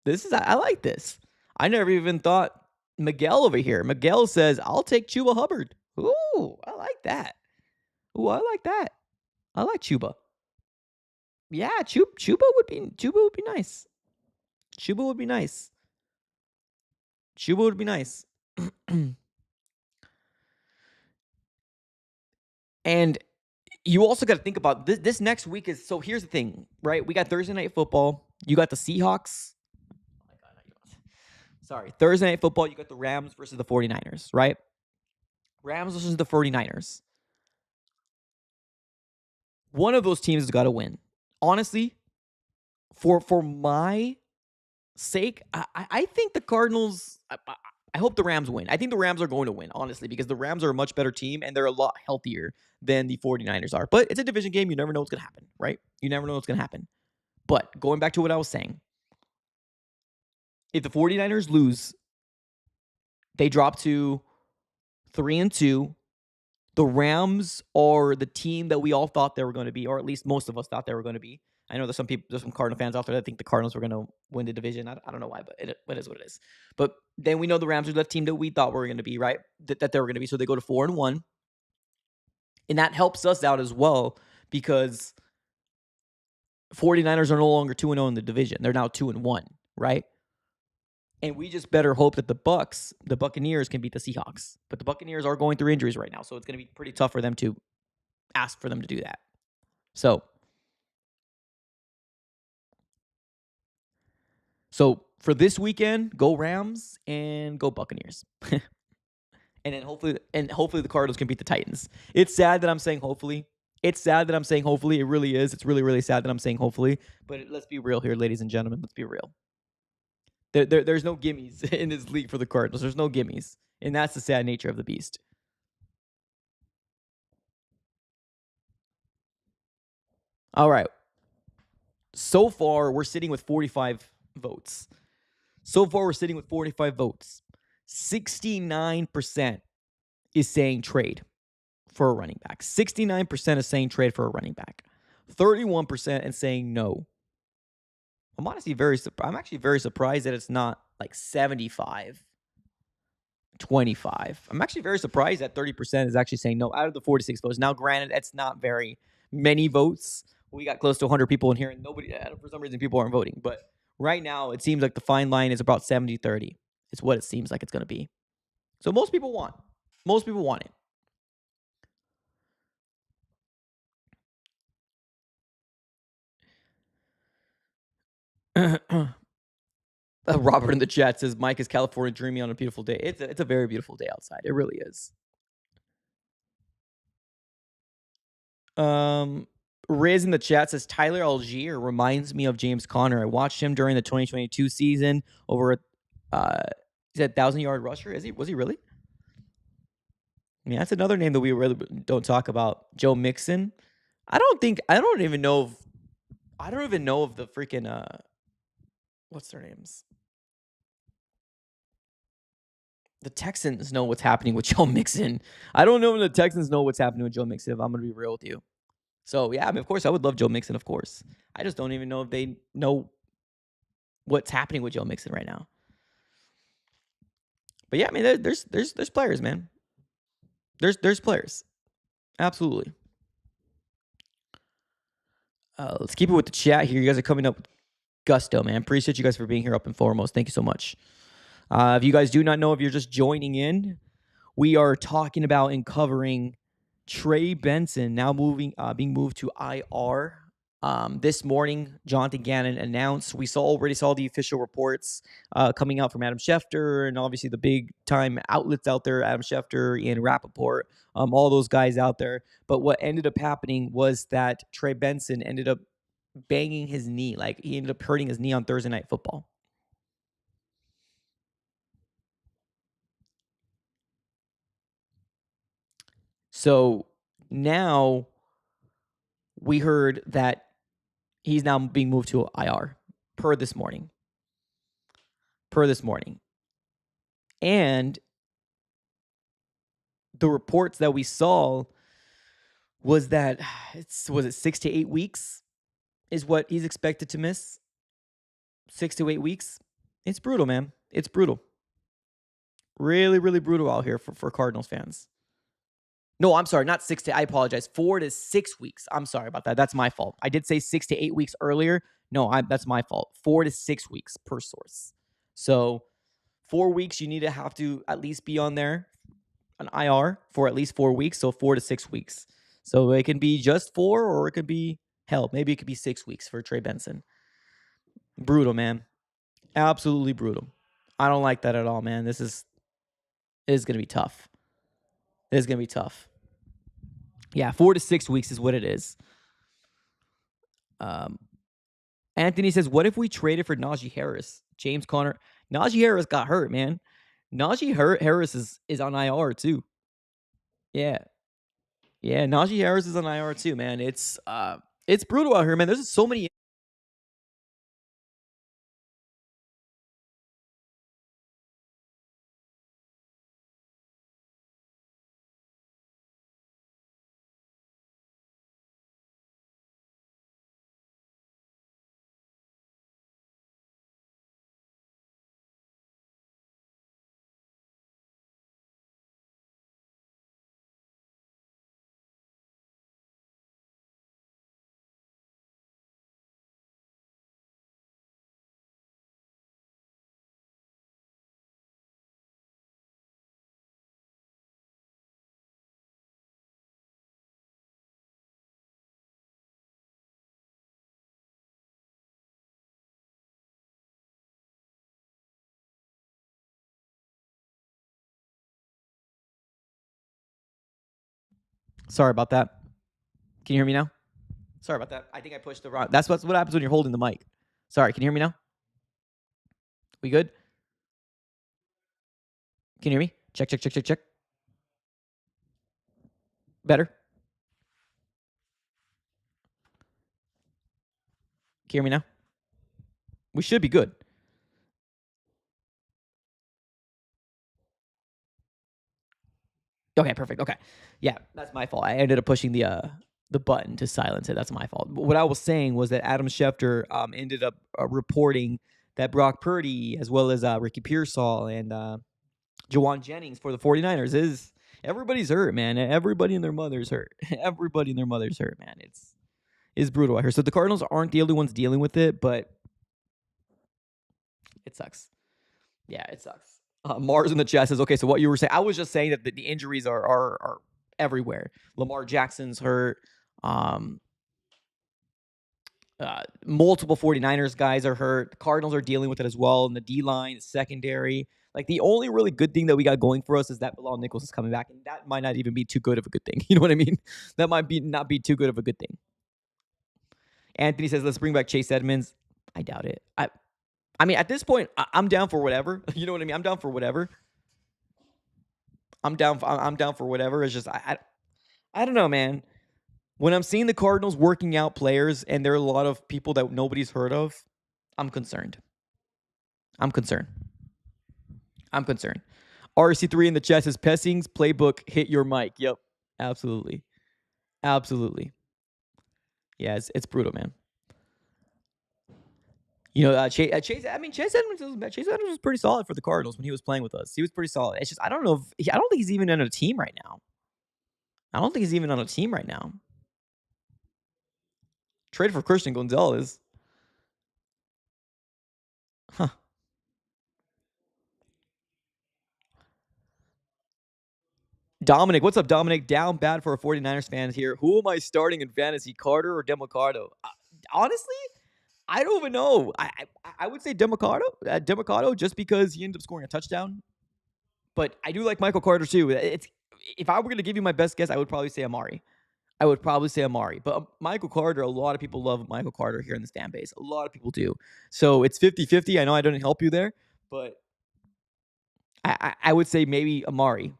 I like this. I never even thought Miguel over here. Miguel says, "I'll take Chuba Hubbard." Ooh, I like that. Ooh, I like that. I like Chuba. Yeah, Chuba would be nice. Chuba would be nice. Chuba would be nice. And you also got to think about this next week is, so here's the thing, right? We got Thursday Night Football. You got the Seahawks. Oh my God. Sorry. Thursday Night Football, you got the Rams versus the 49ers, right? Rams versus the 49ers. One of those teams has got to win. Honestly, for my sake, I think the Cardinals, I hope the Rams win. I think the Rams are going to win, honestly, because the Rams are a much better team and they're a lot healthier than the 49ers are. But it's a division game. You never know what's going to happen, right? You never know what's going to happen. But going back to what I was saying, if the 49ers lose, they drop to 3-2. The Rams are the team that we all thought they were going to be, or at least most of us thought they were going to be. I know there's some Cardinal fans out there that think the Cardinals were going to win the division. I don't know why, but it is what it is. But then we know the Rams are the team that we thought were going to be, right? That they were going to be. So they go to 4-1. And that helps us out as well because 49ers are no longer 2-0 in the division. They're now 2-1, right? And we just better hope that the Buccaneers can beat the Seahawks. But the Buccaneers are going through injuries right now, so it's going to be pretty tough for them to ask for them to do that. So for this weekend, go Rams and go Buccaneers. And then hopefully the Cardinals can beat the Titans. It's sad that I'm saying hopefully. It really is. It's really, really sad that I'm saying hopefully. But let's be real here, ladies and gentlemen. Let's be real. There's no gimmies in this league for the Cardinals. There's no gimmies. And that's the sad nature of the beast. All right. So far, we're sitting with 45 votes. 69% is saying trade for a running back. 69% is saying trade for a running back. 31% is saying no. I'm actually very surprised that it's not like 75-25. I'm actually very surprised that 30% is actually saying no out of the 46 votes. Now, granted, it's not very many votes. We got close to 100 people in here, and nobody, for some reason, people aren't voting. But right now, it seems like the fine line is about 70-30. It's what it seems like it's going to be. So most people want it. Robert in the chat says, Mike is California dreaming on a beautiful day. It's a very beautiful day outside. It really is. Riz in the chat says, Tyler Algier reminds me of James Conner. I watched him during the 2022 season over is that 1,000-yard rusher? Was he really? Yeah, that's another name that we really don't talk about. Joe Mixon. I don't even know if the freaking what's their names? The Texans know what's happening with Joe Mixon. I don't know if the Texans know what's happening with Joe Mixon, if I'm going to be real with you. So, yeah, I mean, of course, I would love Joe Mixon, of course. I just don't even know if they know what's happening with Joe Mixon right now. But, yeah, I mean, there's players, man. There's players. Absolutely. Let's keep it with the chat here. You guys are coming up with gusto, man. Appreciate you guys for being here up and foremost. Thank you so much. If you guys do not know, if you're just joining in, we are talking about and covering Trey Benson now being moved to IR. This morning, Jonathan Gannon announced. We already saw the official reports coming out from Adam Schefter and obviously the big time outlets out there, Adam Schefter, Ian Rappaport, all those guys out there. But what ended up happening was that Trey Benson ended up banging his knee. Like, he ended up hurting his knee on Thursday Night Football. So now we heard that he's now being moved to IR per this morning. And the reports that we saw was that was it 6 to 8 weeks is what he's expected to miss. 6 to 8 weeks. It's brutal, man. It's brutal. Really, really brutal out here for Cardinals fans. No, I'm sorry, not 6 to, I apologize, 4 to 6 weeks. I'm sorry about that. That's my fault. I did say 6 to 8 weeks earlier. No, that's my fault. 4 to 6 weeks per source. So 4 weeks, you need to have to at least be on there, an IR, for at least 4 weeks. So 4 to 6 weeks. So it can be just 4, or it could be, hell, maybe it could be 6 weeks for Trey Benson. Brutal, man. Absolutely brutal. I don't like that at all, man. It is going to be tough. It is going to be tough. Yeah, 4 to 6 weeks is what it is. Anthony says, what if we traded for Najee Harris? James Conner. Najee Harris got hurt, man. Harris is on IR too. Yeah. Yeah, Najee Harris is on IR too, man. It's brutal out here, man. There's so many. Sorry about that. Can you hear me now? Sorry about that. I think I pushed the wrong. That's what happens when you're holding the mic. Sorry. Can you hear me now? We good? Can you hear me? Check, check, check, check, check. Better? Can you hear me now? We should be good. Okay, perfect. Okay. Yeah, that's my fault. I ended up pushing the button to silence it. That's my fault. But what I was saying was that Adam Schefter ended up reporting that Brock Purdy, as well as Ricky Pearsall and Jawan Jennings for the 49ers, is everybody's hurt, man. Everybody and their mother's hurt. Everybody and their mother's hurt, man. It's brutal out here. So the Cardinals aren't the only ones dealing with it, but it sucks. Yeah, it sucks. Mars in the chat says, okay, so what you were saying, I was just saying that the injuries are everywhere. Lamar Jackson's hurt. Um, Multiple 49ers guys are hurt. The Cardinals are dealing with it as well. And the D line, the secondary. Like the only really good thing that we got going for us is that Bilal Nichols is coming back, and that might not even be too good of a good thing. You know what I mean? That might be not be too good of a good thing. Anthony says, let's bring back Chase Edmonds. I doubt it. I mean, at this point, I'm down for whatever. You know what I mean? I'm down for whatever. I'm down for whatever. It's just I don't know, man. When I'm seeing the Cardinals working out players and there are a lot of people that nobody's heard of, I'm concerned. I'm concerned. I'm concerned. RC3 in the chat says Pessing's playbook hit your mic. Yep. Absolutely. Absolutely. Yeah, it's brutal, man. You know, Chase Edmonds was pretty solid for the Cardinals when he was playing with us. He was pretty solid. It's just I don't know if I don't think he's even on a team right now. I don't think he's even on a team right now. Trade for Christian Gonzalez. Huh. Dominic, what's up, Dominic? Down bad for a 49ers fans here. Who am I starting in fantasy, Carter or Democado? Honestly, I don't even know. I would say Democado, just because he ended up scoring a touchdown. But I do like Michael Carter too. If I were going to give you my best guess, I would probably say Amari. But Michael Carter, a lot of people love Michael Carter here in this fan base. A lot of people do. So it's 50-50. I know I didn't help you there, but I would say maybe Amari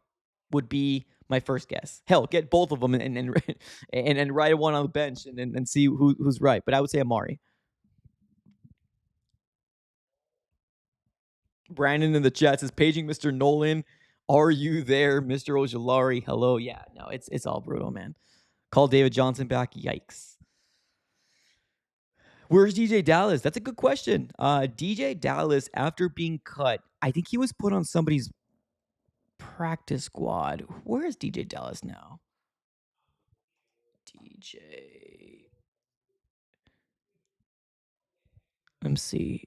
would be my first guess. Hell, get both of them and ride one on the bench and see who's right. But I would say Amari. Brandon in the chat says, paging Mr. Nolan. Are you there, Mr. Ojolari? Hello. Yeah, no, it's all brutal, man. Call David Johnson back. Yikes. Where's DJ Dallas? That's a good question. DJ Dallas, after being cut, I think he was put on somebody's practice squad. Where is DJ Dallas now? DJ. Let me see.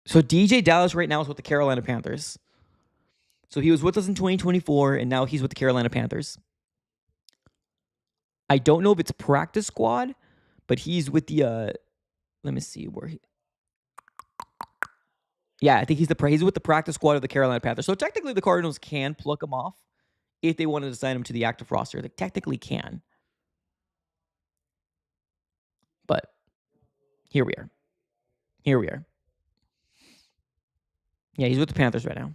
So DJ Dallas right now is with the Carolina Panthers. So he was with us in 2024, and now he's with the Carolina Panthers. I don't know if it's practice squad, but he's with the let me see where he. Yeah, I think he's with the practice squad of the Carolina Panthers. So technically, the Cardinals can pluck him off if they wanted to sign him to the active roster. They technically can. But here we are. Yeah, he's with the Panthers right now.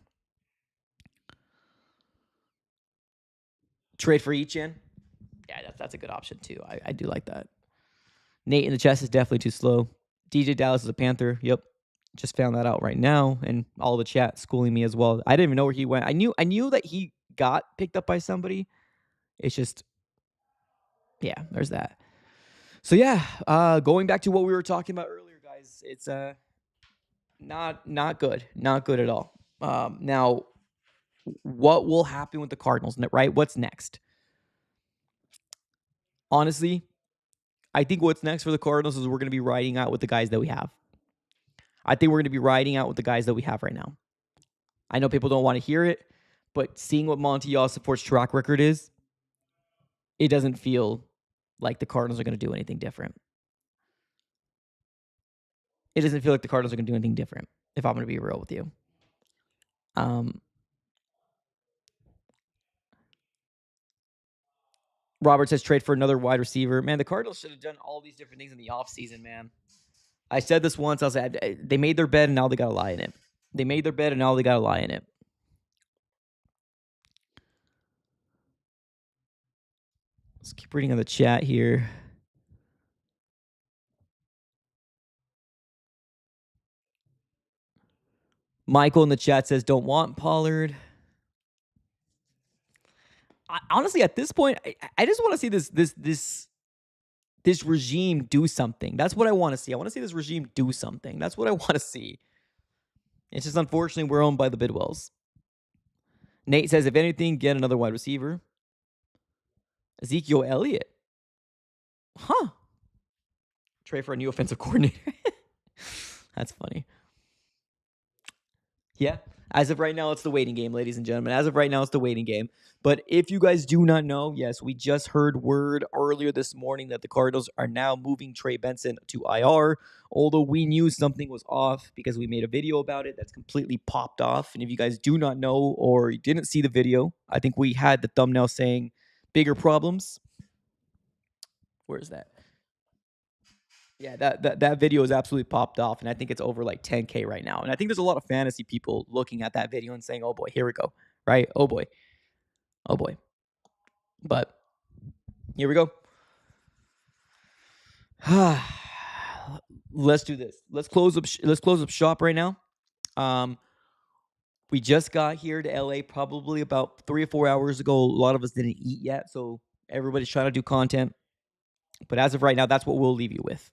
Trade for Echan. Yeah, that's a good option too. I do like that. Nate in the chest is definitely too slow. DJ Dallas is a Panther. Yep. Just found that out right now, and all the chat schooling me as well. I didn't even know where he went. I knew that he got picked up by somebody. It's just, yeah, there's that. So yeah, going back to what we were talking about earlier, guys, it's not good, not good at all. Now, what will happen with the Cardinals, right? What's next? Honestly, I think what's next for the Cardinals is we're going to be riding out with the guys that we have. I think we're going to be riding out with the guys that we have right now. I know people don't want to hear it, but seeing what Monty Ossenfort's track record is, it doesn't feel like the Cardinals are going to do anything different. It doesn't feel like the Cardinals are going to do anything different, if I'm going to be real with you. Robert says trade for another wide receiver. Man, the Cardinals should have done all these different things in the offseason, man. I said this once. I was like, they made their bed and now they got to lie in it. They made their bed and now they got to lie in it. Let's keep reading on the chat here. Michael in the chat says, don't want Pollard. Honestly, at this point, I just want to see this regime do something. That's what I want to see. I want to see this regime do something. That's what I want to see. It's just unfortunately we're owned by the Bidwells. Nate says, if anything, get another wide receiver. Ezekiel Elliott. Huh. Trade for a new offensive coordinator. That's funny. Yeah. As of right now, it's the waiting game, ladies and gentlemen. As of right now, it's the waiting game. But if you guys do not know, yes, we just heard word earlier this morning that the Cardinals are now moving Trey Benson to IR, although we knew something was off because we made a video about it that's completely popped off. And if you guys do not know or you didn't see the video, I think we had the thumbnail saying bigger problems. Where is that? Yeah, that video is absolutely popped off, and I think it's over like 10K right now. And I think there's a lot of fantasy people looking at that video and saying, "Oh boy, here we go." Right? Oh boy. Oh boy. But here we go. Let's do this. Let's close up shop right now. We just got here to LA probably about 3 or 4 hours ago. A lot of us didn't eat yet, so everybody's trying to do content. But as of right now, that's what we'll leave you with.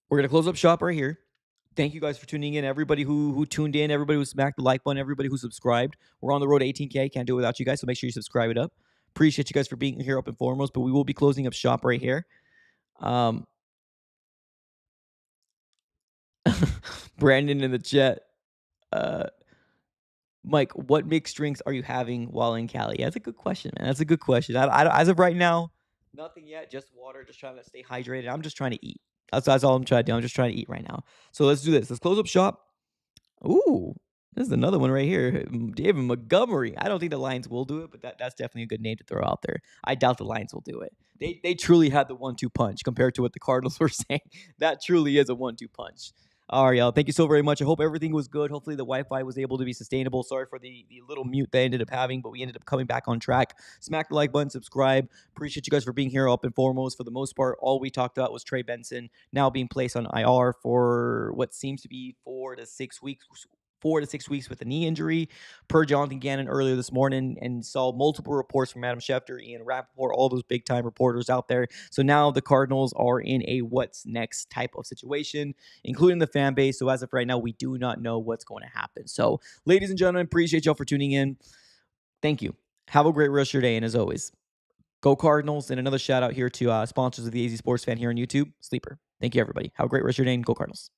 We're going to close up shop right here. Thank you guys for tuning in. Everybody who tuned in, everybody who smacked the like button, everybody who subscribed. We're on the road to 18K. Can't do it without you guys, so make sure you subscribe it up. Appreciate you guys for being here up and foremost, but we will be closing up shop right here. Brandon in the chat. Mike, what mixed drinks are you having while in Cali? Yeah, that's a good question, man. That's a good question. As of right now, nothing yet. Just water. Just trying to stay hydrated. I'm just trying to eat. That's all I'm trying to do. I'm just trying to eat right now. So let's do this. Let's close up shop. Ooh, this is another one right here. David Montgomery. I don't think the Lions will do it, but that's definitely a good name to throw out there. I doubt the Lions will do it. They truly had the 1-2 punch compared to what the Cardinals were saying. That truly is a 1-2 punch. All right, y'all. Thank you so very much. I hope everything was good. Hopefully the Wi-Fi was able to be sustainable. Sorry for the little mute they ended up having, but we ended up coming back on track. Smack the like button, subscribe. Appreciate you guys for being here up and foremost. For the most part, all we talked about was Trey Benson now being placed on IR for what seems to be 4 to 6 weeks. 4 to 6 weeks with a knee injury, per Jonathan Gannon earlier this morning, and saw multiple reports from Adam Schefter, Ian Rappaport, all those big-time reporters out there. So now the Cardinals are in a what's next type of situation, including the fan base. So as of right now, we do not know what's going to happen. So, ladies and gentlemen, appreciate y'all for tuning in. Thank you. Have a great rest of your day, and as always, go Cardinals. And another shout-out here to sponsors of the AZ Sports Fan here on YouTube, Sleeper. Thank you, everybody. Have a great rest of your day, and go Cardinals.